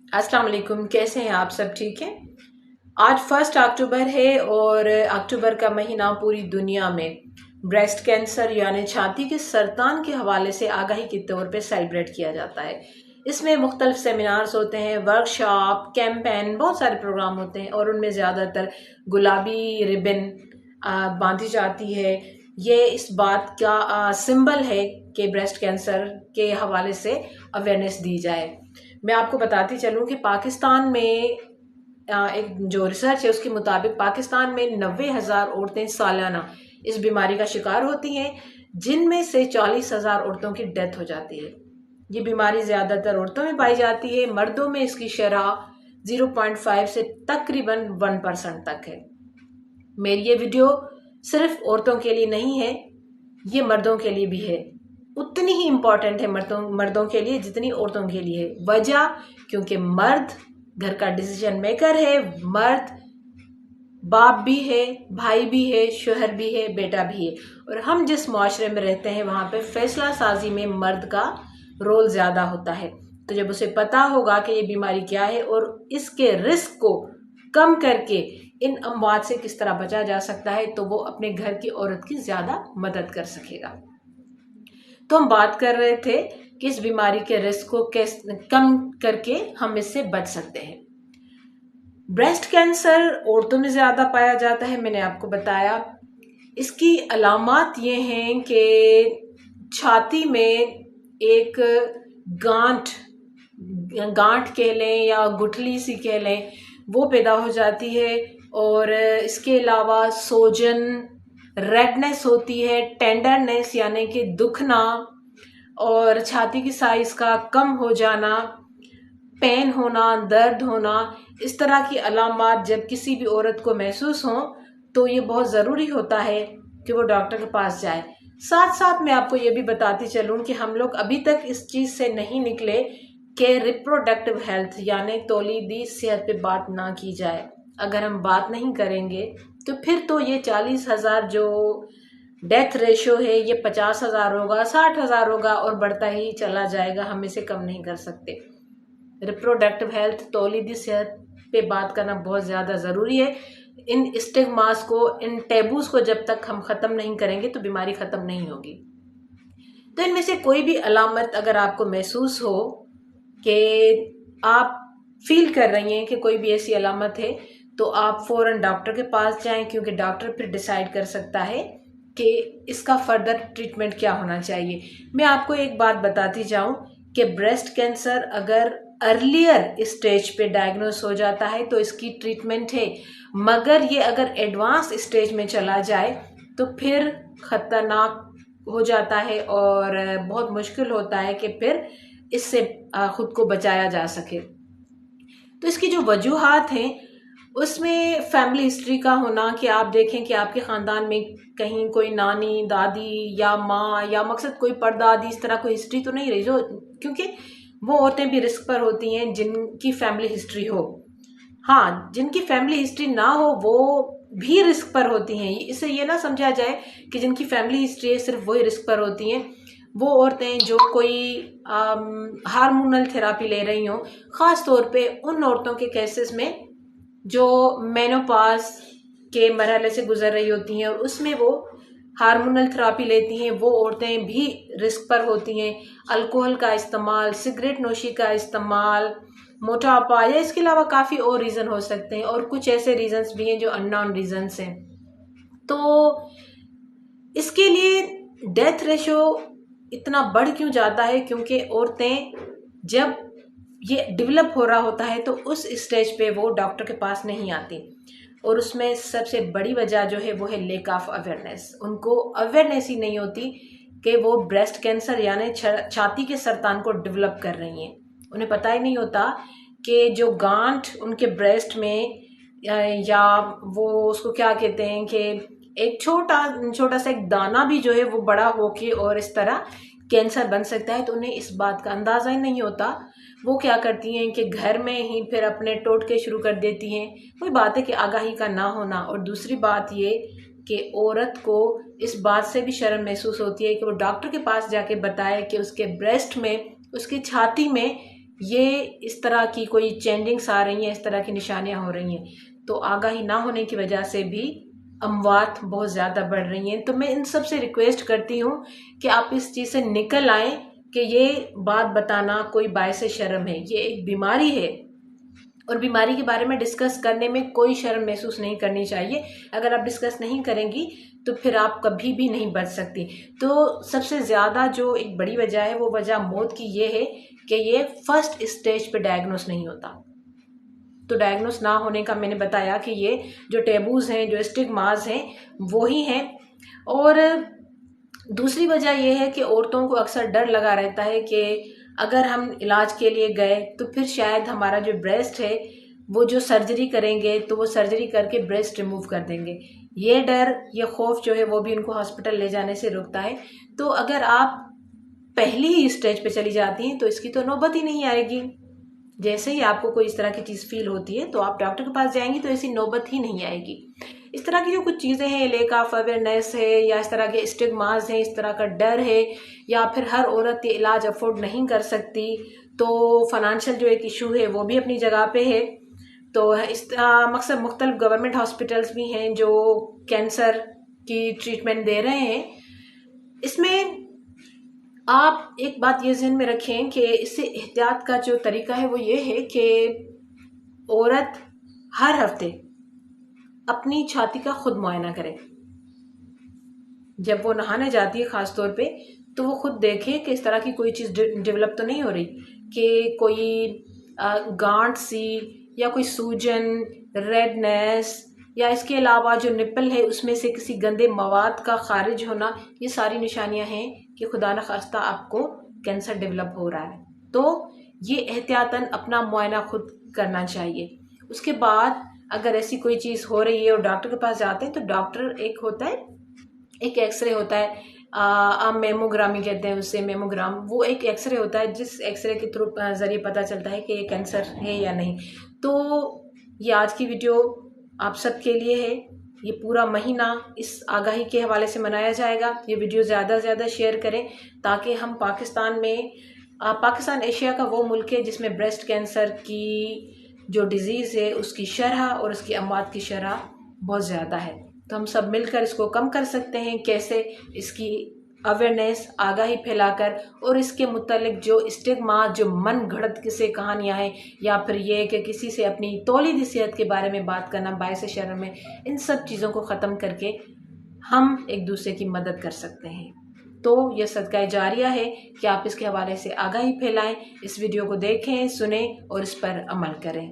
अस्सलाम वालेकुम, कैसे हैं आप सब? ठीक हैं। आज 1 अक्टूबर है और अक्टूबर का महीना पूरी दुनिया में ब्रेस्ट कैंसर यानी छाती के सरतान के हवाले से आगाही के तौर पे सेलिब्रेट किया जाता है। इसमें मुख्तलिफ सेमिनार्स होते हैं, वर्कशॉप, कैंपेन, बहुत सारे प्रोग्राम होते हैं और उनमें ज़्यादातर गुलाबी रिबन बांधी जाती है। ये इस बात का सिंबल है कि ब्रेस्ट कैंसर के हवाले से अवेयरनेस दी जाए। मैं आपको बताती चलूँ कि पाकिस्तान में एक जो रिसर्च है उसके मुताबिक पाकिस्तान में 90,000 औरतें सालाना इस बीमारी का शिकार होती हैं, जिनमें से 40,000 औरतों की डेथ हो जाती है। ये बीमारी ज़्यादातर औरतों में पाई जाती है। मर्दों में इसकी शरह 0.5 से तकरीबन 1% तक है। मेरी ये वीडियो सिर्फ औरतों के लिए नहीं है, ये मर्दों के लिए भी है। उतनी ही इम्पोर्टेंट है मर्दों के लिए जितनी औरतों के लिए है। वजह, क्योंकि मर्द घर का डिसीजन मेकर है, मर्द बाप भी है, भाई भी है, शोहर भी है, बेटा भी है। और हम जिस माशरे में रहते हैं वहाँ पे फैसला साजी में मर्द का रोल ज़्यादा होता है। तो जब उसे पता होगा कि ये बीमारी क्या है और इसके रिस्क को कम करके इन अमवात से किस तरह बचा जा सकता है, तो वो अपने घर की औरत की ज़्यादा मदद कर सकेगा। तो हम बात कर रहे थे कि इस बीमारी के रिस्क को कैसे कम करके हम इससे बच सकते हैं। ब्रेस्ट कैंसर औरतों में ज़्यादा पाया जाता है, मैंने आपको बताया। इसकी अलामात ये हैं कि छाती में एक गांठ गांठ कह लें या गुठली सी कह लें, वो पैदा हो जाती है। और इसके अलावा सोजन, रेडनेस होती है, टेंडरनेस यानी कि दुखना, और छाती की साइज का कम हो जाना, पेन होना, दर्द होना। इस तरह की अलामात जब किसी भी औरत को महसूस हो तो ये बहुत ज़रूरी होता है कि वो डॉक्टर के पास जाए। साथ साथ मैं आपको ये भी बताती चलूँ कि हम लोग अभी तक इस चीज़ से नहीं निकले कि रिप्रोडक्टिव हेल्थ यानी तौलीदी सेहत पे बात ना की जाए। अगर हम बात नहीं करेंगे तो फिर तो ये 40,000 जो डेथ रेशो है ये 50,000 होगा, 60,000 होगा और बढ़ता ही चला जाएगा। हम इसे कम नहीं कर सकते। रिप्रोडक्टिव हेल्थ, तौलीदी सेहत पे बात करना बहुत ज़्यादा ज़रूरी है। इन स्टिग्मास को, इन टैबूज को जब तक हम ख़त्म नहीं करेंगे तो बीमारी ख़त्म नहीं होगी। तो इनमें से कोई भी अलामत अगर आपको महसूस हो कि आप फील कर रही हैं कि कोई भी ऐसी अलामत है, तो आप फ़ौरन डॉक्टर के पास जाएं, क्योंकि डॉक्टर फिर डिसाइड कर सकता है कि इसका फर्दर ट्रीटमेंट क्या होना चाहिए। मैं आपको एक बात बताती जाऊं कि ब्रेस्ट कैंसर अगर अर्लियर स्टेज पे डायग्नोस हो जाता है तो इसकी ट्रीटमेंट है, मगर ये अगर एडवांस स्टेज में चला जाए तो फिर ख़तरनाक हो जाता है और बहुत मुश्किल होता है कि फिर इससे खुद को बचाया जा सके। तो इसकी जो वजूहात हैं उसमें फैमिली हिस्ट्री का होना, कि आप देखें कि आपके ख़ानदान में कहीं कोई नानी, दादी या माँ या मकसद कोई परदादी इस तरह कोई हिस्ट्री तो नहीं रही, जो क्योंकि वो औरतें भी रिस्क पर होती हैं जिनकी फैमिली हिस्ट्री हो। हाँ, जिनकी फैमिली हिस्ट्री ना हो वो भी रिस्क पर होती हैं। इससे ये ना समझा जाए कि जिनकी फैमिली हिस्ट्री है सिर्फ वही रिस्क पर होती हैं। वो औरतें जो कोई हार्मोनल थेरापी ले रही हों, ख़ास तौर पे उन औरतों के केसेस में जो मेनोपॉज के मरहले से गुजर रही होती हैं और उसमें वो हार्मोनल थेरापी लेती हैं, वो औरतें भी रिस्क पर होती हैं। अल्कोहल का इस्तेमाल, सिगरेट नोशी का इस्तेमाल, मोटापा, या इसके अलावा काफ़ी और रीज़न हो सकते हैं, और कुछ ऐसे रीजंस भी हैं जो अननोन रीजंस हैं। तो इसके लिए डेथ रेशो इतना बढ़ क्यों जाता है? क्योंकि औरतें जब ये डेवलप हो रहा होता है तो उस स्टेज पे वो डॉक्टर के पास नहीं आती, और उसमें सबसे बड़ी वजह जो है वो है लेक ऑफ अवेयरनेस। उनको अवेयरनेस ही नहीं होती कि वो ब्रेस्ट कैंसर यानी छाती के सरतान को डेवलप कर रही हैं। उन्हें पता ही नहीं होता कि जो गांठ उनके ब्रेस्ट में या वो उसको क्या कहते हैं कि एक छोटा छोटा सा एक दाना भी जो है वो बड़ा होके और इस तरह कैंसर बन सकता है। तो उन्हें इस बात का अंदाज़ा ही नहीं होता। वो क्या करती हैं कि घर में ही फिर अपने टोटके शुरू कर देती हैं। कोई बात है कि आगाही का ना होना, और दूसरी बात ये कि औरत को इस बात से भी शर्म महसूस होती है कि वो डॉक्टर के पास जाके बताए कि उसके ब्रेस्ट में, उसकी छाती में ये इस तरह की कोई चेंजिंग्स आ रही हैं, इस तरह की निशानियां हो रही हैं, तो आगाही ना होने की वजह से भी अमवात बहुत ज़्यादा बढ़ रही हैं। तो मैं इन सब से रिक्वेस्ट करती हूँ कि आप इस चीज़ से निकल आएँ कि ये बात बताना कोई बायस शर्म है। ये एक बीमारी है और बीमारी के बारे में डिस्कस करने में कोई शर्म महसूस नहीं करनी चाहिए। अगर आप डिस्कस नहीं करेंगी तो फिर आप कभी भी नहीं बच सकती। तो सबसे ज़्यादा जो एक बड़ी वजह है वो वजह मौत की ये है कि ये फर्स्ट स्टेज पे डायग्नोस नहीं होता। तो डायग्नोस ना होने का मैंने बताया कि ये जो टेबूज हैं, जो स्टिग्मास हैं, वो ही हैं। और दूसरी वजह यह है कि औरतों को अक्सर डर लगा रहता है कि अगर हम इलाज के लिए गए तो फिर शायद हमारा जो ब्रेस्ट है वो जो सर्जरी करेंगे तो वो सर्जरी करके ब्रेस्ट रिमूव कर देंगे। ये डर, ये खौफ जो है वो भी उनको हॉस्पिटल ले जाने से रोकता है। तो अगर आप पहली ही स्टेज पे चली जाती हैं तो इसकी तो नौबत ही नहीं आएगी। जैसे ही आपको कोई इस तरह की चीज़ फील होती है तो आप डॉक्टर के पास जाएंगी तो ऐसी नौबत ही नहीं आएगी। इस तरह की जो कुछ चीज़ें हैं, लेक ऑफ अवेयरनेस है या इस तरह के स्टिग्मास हैं, इस तरह का डर है, या फिर हर औरत ये इलाज अफोर्ड नहीं कर सकती, तो फाइनेंशियल जो एक इशू है वो भी अपनी जगह पे है। तो इस मकसद मुख्तलिफ गवर्नमेंट हॉस्पिटल्स भी हैं जो कैंसर की ट्रीटमेंट दे रहे हैं। इसमें आप एक बात ये ज़हन में रखें कि इससे एहतियात का जो तरीका है वो ये है कि औरत हर हफ्ते अपनी छाती का खुद मुआयना करे। जब वो नहाने जाती है ख़ास तौर पे तो वो खुद देखे कि इस तरह की कोई चीज़ डेवलप तो नहीं हो रही, कि कोई गांठ सी या कोई सूजन, रेडनेस, या इसके अलावा जो निप्पल है उसमें से किसी गंदे मवाद का खारिज होना, ये सारी निशानियां हैं कि खुदा न खास्ता आपको कैंसर डेवलप हो रहा है। तो ये एहतियातन अपना मुआयना खुद करना चाहिए। उसके बाद अगर ऐसी कोई चीज़ हो रही है और डॉक्टर के पास जाते हैं तो डॉक्टर एक होता है, एक एक्सरे होता है, आप मेमोग्रामी कहते हैं उससे, मेमोग्राम, वो एक एक्सरे होता है जिस एक्सरे के थ्रू ज़रिए पता चलता है कि ये कैंसर है या नहीं। तो ये आज की वीडियो आप सबके लिए है। ये पूरा महीना इस आगाही के हवाले से मनाया जाएगा। ये वीडियो ज़्यादा से ज़्यादा शेयर करें ताकि हम पाकिस्तान में, पाकिस्तान एशिया का वो मुल्क है जिसमें ब्रेस्ट कैंसर की जो डिज़ीज़ है उसकी शरह और उसकी अमवात की शरह बहुत ज़्यादा है। तो हम सब मिलकर इसको कम कर सकते हैं। कैसे? इसकी अवेयरनेस, आगाही फैलाकर, और इसके मुतालिक जो स्टिग्मा, जो मन घड़त किसे कहानियाँ हैं, या फिर ये कि किसी से अपनी तौलीदी सेहत के बारे में बात करना बायस शर्म है, इन सब चीज़ों को ख़त्म करके हम एक दूसरे की मदद कर सकते हैं। तो यह सदका जारिया है कि आप इसके हवाले से आगाही फैलाएं, इस वीडियो को देखें, सुनें और इस पर अमल करें।